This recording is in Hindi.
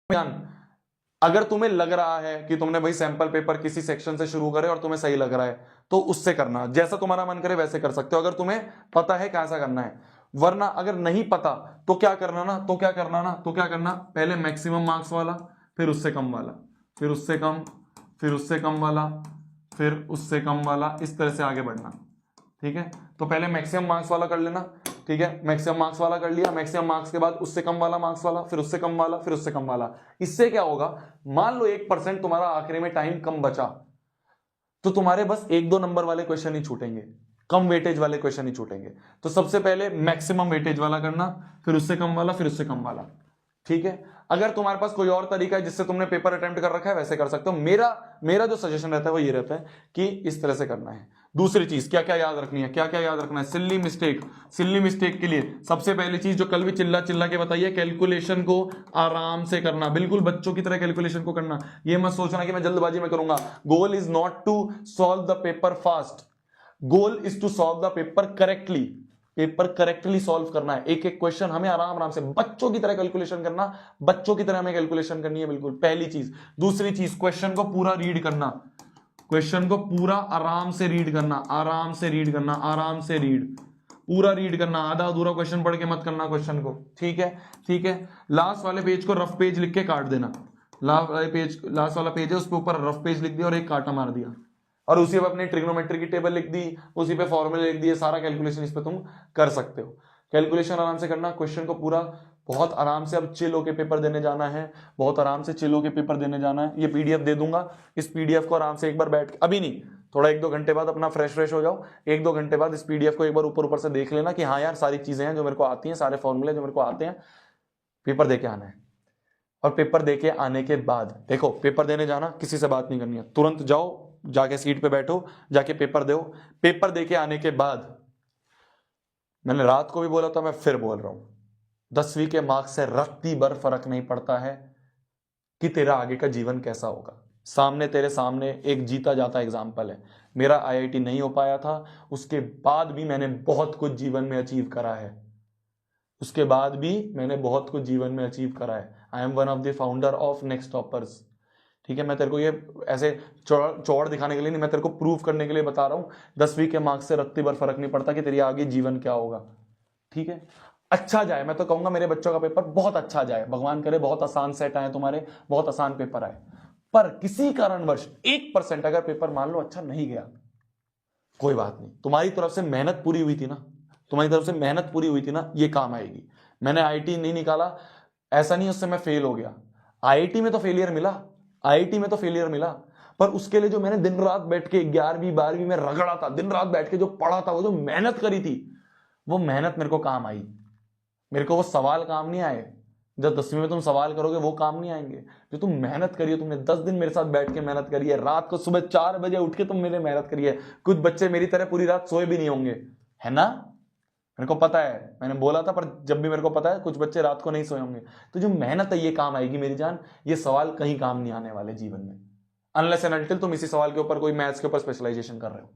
ध्यान, अगर तुम्हें लग रहा है कि तुमने भाई सैंपल पेपर किसी सेक्शन से शुरू करे और तुम्हें सही लग रहा है तो उससे करना, जैसा तुम्हारा मन करे वैसे कर सकते हो, अगर तुम्हें पता है कैसा करना है। वरना अगर नहीं पता तो क्या करना ना, पहले मैक्सिमम मार्क्स वाला, फिर उससे कम वाला, फिर उससे कम, फिर उससे कम वाला, फिर उससे कम वाला, इस तरह से आगे बढ़ना। ठीक है, तो पहले मैक्सिमम मार्क्स वाला कर लेना। ठीक है, मैक्सिमम मार्क्स वाला कर लिया, मैक्सिमम मार्क्स के बाद उससे कम वाला मार्क्स वाला, फिर उससे कम वाला, फिर उससे कम वाला। इससे क्या होगा, मान लो 1% तुम्हारा आखिरी में टाइम कम बचा तो तुम्हारे बस 1-2 नंबर वाले क्वेश्चन ही छूटेंगे, कम वेटेज वाले क्वेश्चन ही छूटेंगे। तो सबसे पहले मैक्सिमम वेटेज वाला करना, फिर उससे कम वाला, फिर उससे कम वाला। ठीक है, अगर तुम्हारे पास कोई और तरीका है जिससे तुमने पेपर अटेम्प्ट कर रखा है वैसे कर सकते हो। मेरा जो सजेशन रहता है वो ये रहता है कि इस तरह से करना है। दूसरी चीज क्या क्या याद रखनी है, क्या क्या याद रखना है, सिल्ली मिस्टेक के लिए सबसे पहली चीज जो कल भी चिल्ला चिल्ला के बताइए, कैलकुलेशन को आराम से करना, बिल्कुल बच्चों की तरह कैलकुलेशन को करना। ये मत सोचना कि मैं जल्दबाजी में करूंगा। Goal is not to solve the paper fast, goal is to solve the paper correctly. Paper correctly solve करना है, एक एक क्वेश्चन हमें आराम आराम से बच्चों की तरह कैलकुलेशन करना, बच्चों की तरह हमें कैलकुलेशन करनी है, बिल्कुल पहली चीज। दूसरी चीज, क्वेश्चन को पूरा रीड करना, क्वेश्चन को पूरा आराम से रीड करना, आराम से रीड करना, आराम से रीड, पूरा रीड करना, आधा अधूरा क्वेश्चन पढ़ के मत करना क्वेश्चन को। ठीक है, ठीक है। लास्ट वाले पेज को रफ पेज लिख के काट देना, लास्ट वाला पेज है उस पर ऊपर रफ पेज लिख दिया और एक काटा मार दिया, और उसी पे अपनी ट्रिग्नोमेट्री की टेबल लिख दी, उसी पे फॉर्मूले लिख दिए, सारा कैलकुलेशन इस पे तुम कर सकते हो। कैलकुलेशन आराम से करना, क्वेश्चन को पूरा बहुत आराम से। अब चिल होके पेपर देने जाना है, बहुत आराम से चिल होके पेपर देने जाना है। ये पीडीएफ दे दूंगा, इस पीडीएफ को आराम से एक बार बैठ के, अभी नहीं, थोड़ा 1-2 घंटे बाद अपना फ्रेश हो जाओ, 1-2 घंटे बाद इस पीडीएफ को एक बार ऊपर से देख लेना कि हाँ यार सारी चीजें हैं जो मेरे को आती हैं, सारे फॉर्मूले जो मेरे को आते हैं। पेपर दे के आना है, और पेपर देके आने के बाद देखो, पेपर देने जाना, किसी से बात नहीं करनी है, तुरंत जाओ, जाके सीट पे बैठो, जाके पेपर दो। पेपर देके आने के बाद, मैंने रात को भी बोला था, मैं फिर बोल रहा हूं, 10वीं के मार्क्स से रत्ती भर फर्क नहीं पड़ता है कि तेरा आगे का जीवन कैसा होगा। सामने तेरे सामने एक जीता जाता एग्जाम्पल है। मेरा आईआईटी नहीं हो पाया था, उसके बाद भी मैंने बहुत कुछ जीवन में अचीव करा है, उसके बाद भी मैंने बहुत कुछ जीवन में अचीव करा है। I am one of the founder of next toppers. ठीक है, मैं तेरे को ये ऐसे चौड़ दिखाने के लिए नहीं, मैं तेरे को प्रूव करने के लिए बता रहा हूं। 10वीं के मार्क्स से रत्ती भर फर्क नहीं पड़ता कि तेरी आगे जीवन क्या होगा। ठीक है, अच्छा जाए, मैं तो कहूंगा मेरे बच्चों का पेपर बहुत अच्छा जाए, भगवान करे बहुत आसान सेट आए तुम्हारे, बहुत आसान पेपर आए। पर किसी कारणवश 1% अगर पेपर मान लो अच्छा नहीं गया, कोई बात नहीं, तुम्हारी तरफ से मेहनत पूरी हुई थी ना, तुम्हारी तरफ से मेहनत पूरी हुई थी ना, ये काम आएगी। मैंने आईआईटी नहीं निकाला, ऐसा नहीं उससे मैं फेल हो गया, आईआईटी में तो फेलियर मिला, आईआईटी में तो फेलियर मिला, पर उसके लिए जो मैंने दिन रात बैठ के 11वीं 12वीं में रगड़ा था, दिन रात बैठ के जो पढ़ा था, वो जो मेहनत करी थी, वो मेहनत मेरे को काम आई। मेरे को वो सवाल काम नहीं आए, जब 10वीं में तुम सवाल करोगे वो काम नहीं आएंगे। जो तुम मेहनत करी है, तुमने 10 दिन मेरे साथ बैठ के मेहनत करी है, रात को सुबह 4 बजे उठ के तुम मेरे मेहनत करी है। कुछ बच्चे मेरी तरह पूरी रात सोए भी नहीं होंगे, है ना, मेरे को पता है, मैंने बोला था, पर जब भी मेरे को पता है कुछ बच्चे रात को नहीं सोए होंगे। तो जो मेहनत है ये काम आएगी मेरी जान, ये सवाल कहीं काम नहीं आने वाले जीवन में, अनलेस एंड अनटिल तुम इसी सवाल के ऊपर कोई मैथ्स के ऊपर स्पेशलाइजेशन कर रहे हो।